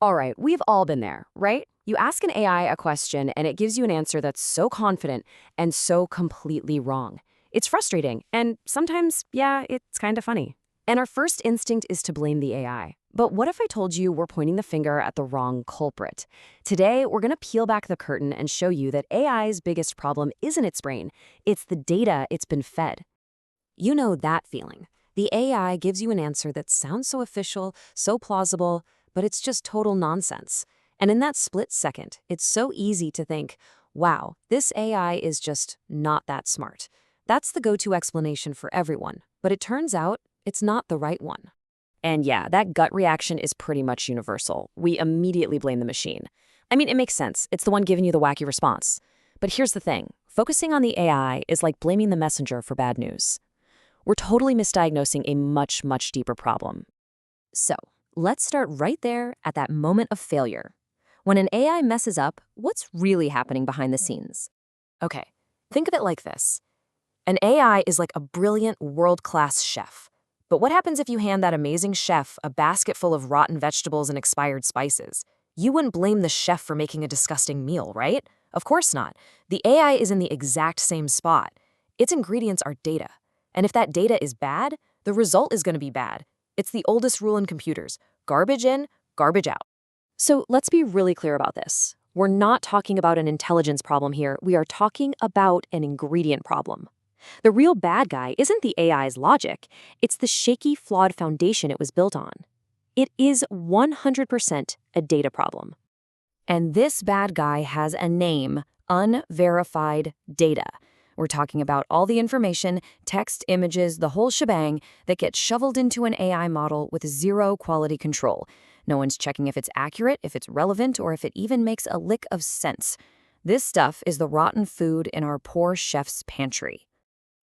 All right, we've all been there, right? You ask an AI a question and it gives you an answer that's so confident and so completely wrong. It's frustrating, and sometimes, yeah, it's kind of funny. And our first instinct is to blame the AI. But what if I told you we're pointing the finger at the wrong culprit? Today, we're going to peel back the curtain and show you that AI's biggest problem isn't its brain, it's the data it's been fed. You know that feeling. The AI gives you an answer that sounds so official, so plausible, but it's just total nonsense. And in that split second, it's so easy to think, wow, this AI is just not that smart. That's the go-to explanation for everyone, but it turns out it's not the right one. And yeah, that gut reaction is pretty much universal. We immediately blame the machine. I mean, it makes sense. It's the one giving you the wacky response. But here's the thing. Focusing on the AI is like blaming the messenger for bad news. We're totally misdiagnosing a much, much deeper problem. So, let's start right there at that moment of failure. When an AI messes up, what's really happening behind the scenes? Okay, think of it like this. An AI is like a brilliant, world-class chef. But what happens if you hand that amazing chef a basket full of rotten vegetables and expired spices? You wouldn't blame the chef for making a disgusting meal, right? Of course not. The AI is in the exact same spot. Its ingredients are data. And if that data is bad, the result is going to be bad. It's the oldest rule in computers: garbage in, garbage out. So let's be really clear about this. We're not talking about an intelligence problem here. We are talking about an ingredient problem. The real bad guy isn't the AI's logic. It's the shaky, flawed foundation it was built on. It is 100% a data problem. And this bad guy has a name: unverified data. We're talking about all the information, text, images, the whole shebang that gets shoveled into an AI model with zero quality control. No one's checking if it's accurate, if it's relevant, or if it even makes a lick of sense. This stuff is the rotten food in our poor chef's pantry.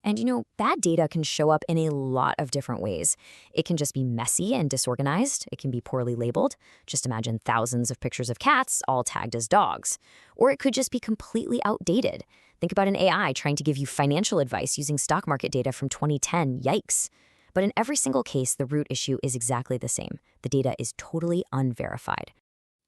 And bad data can show up in a lot of different ways. It can just be messy and disorganized. It can be poorly labeled. Just imagine thousands of pictures of cats all tagged as dogs. Or it could just be completely outdated. Think about an AI trying to give you financial advice using stock market data from 2010. Yikes. But in every single case, the root issue is exactly the same. The data is totally unverified.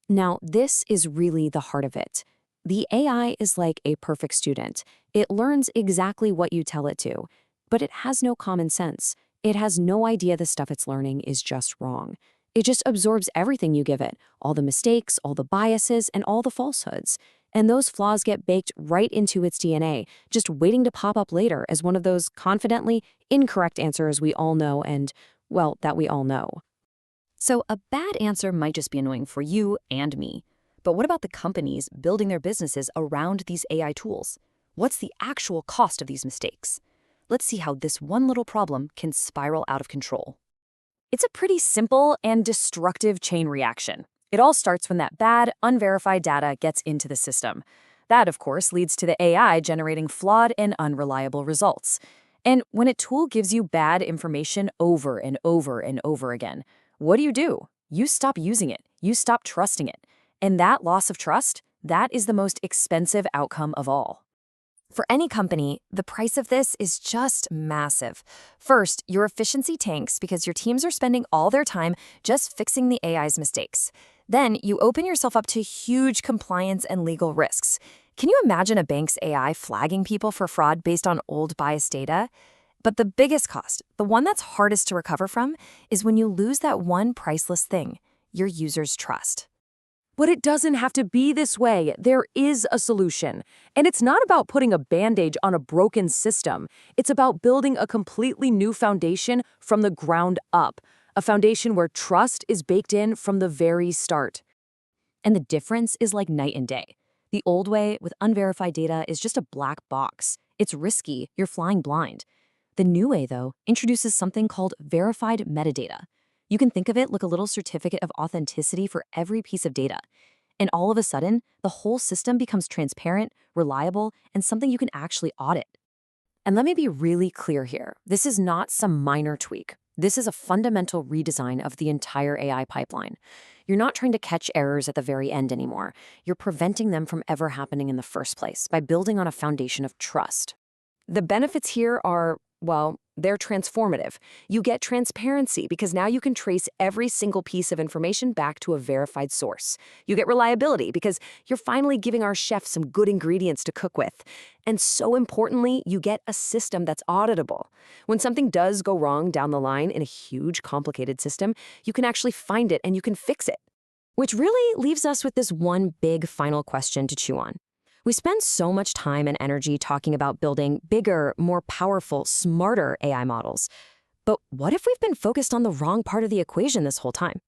Now, this is really the heart of it. The AI is like a perfect student. It learns exactly what you tell it to, but it has no common sense. It has no idea the stuff it's learning is just wrong. It just absorbs everything you give it, all the mistakes, all the biases, and all the falsehoods. And those flaws get baked right into its DNA, just waiting to pop up later as one of those confidently incorrect answers we all know and, well, that we all know. So a bad answer might just be annoying for you and me. But what about the companies building their businesses around these AI tools? What's the actual cost of these mistakes? Let's see how this one little problem can spiral out of control. It's a pretty simple and destructive chain reaction. It all starts when that bad, unverified data gets into the system. That, of course, leads to the AI generating flawed and unreliable results. And when a tool gives you bad information over and over and over again, what do? You stop using it. You stop trusting it. And that loss of trust, that is the most expensive outcome of all. For any company, the price of this is just massive. First, your efficiency tanks because your teams are spending all their time just fixing the AI's mistakes. Then you open yourself up to huge compliance and legal risks. Can you imagine a bank's AI flagging people for fraud based on old biased data? But the biggest cost, the one that's hardest to recover from, is when you lose that one priceless thing: your users' trust. But it doesn't have to be this way. There is a solution. And it's not about putting a band-aid on a broken system. It's about building a completely new foundation from the ground up. A foundation where trust is baked in from the very start. And the difference is like night and day. The old way, with unverified data, is just a black box. It's risky. You're flying blind. The new way, though, introduces something called verified metadata. You can think of it like a little certificate of authenticity for every piece of data. And all of a sudden, the whole system becomes transparent, reliable, and something you can actually audit. And let me be really clear here. This is not some minor tweak. This is a fundamental redesign of the entire AI pipeline. You're not trying to catch errors at the very end anymore. You're preventing them from ever happening in the first place by building on a foundation of trust. The benefits here are, Well, they're transformative. You get transparency because now you can trace every single piece of information back to a verified source. You get reliability because you're finally giving our chef some good ingredients to cook with. And so importantly, you get a system that's auditable. When something does go wrong down the line in a huge, complicated system, you can actually find it and you can fix it. Which really leaves us with this one big final question to chew on. We spend so much time and energy talking about building bigger, more powerful, smarter AI models. But what if we've been focused on the wrong part of the equation this whole time?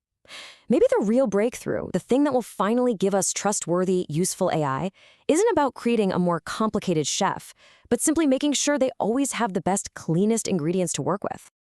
Maybe the real breakthrough, the thing that will finally give us trustworthy, useful AI, isn't about creating a more complicated chef, but simply making sure they always have the best, cleanest ingredients to work with.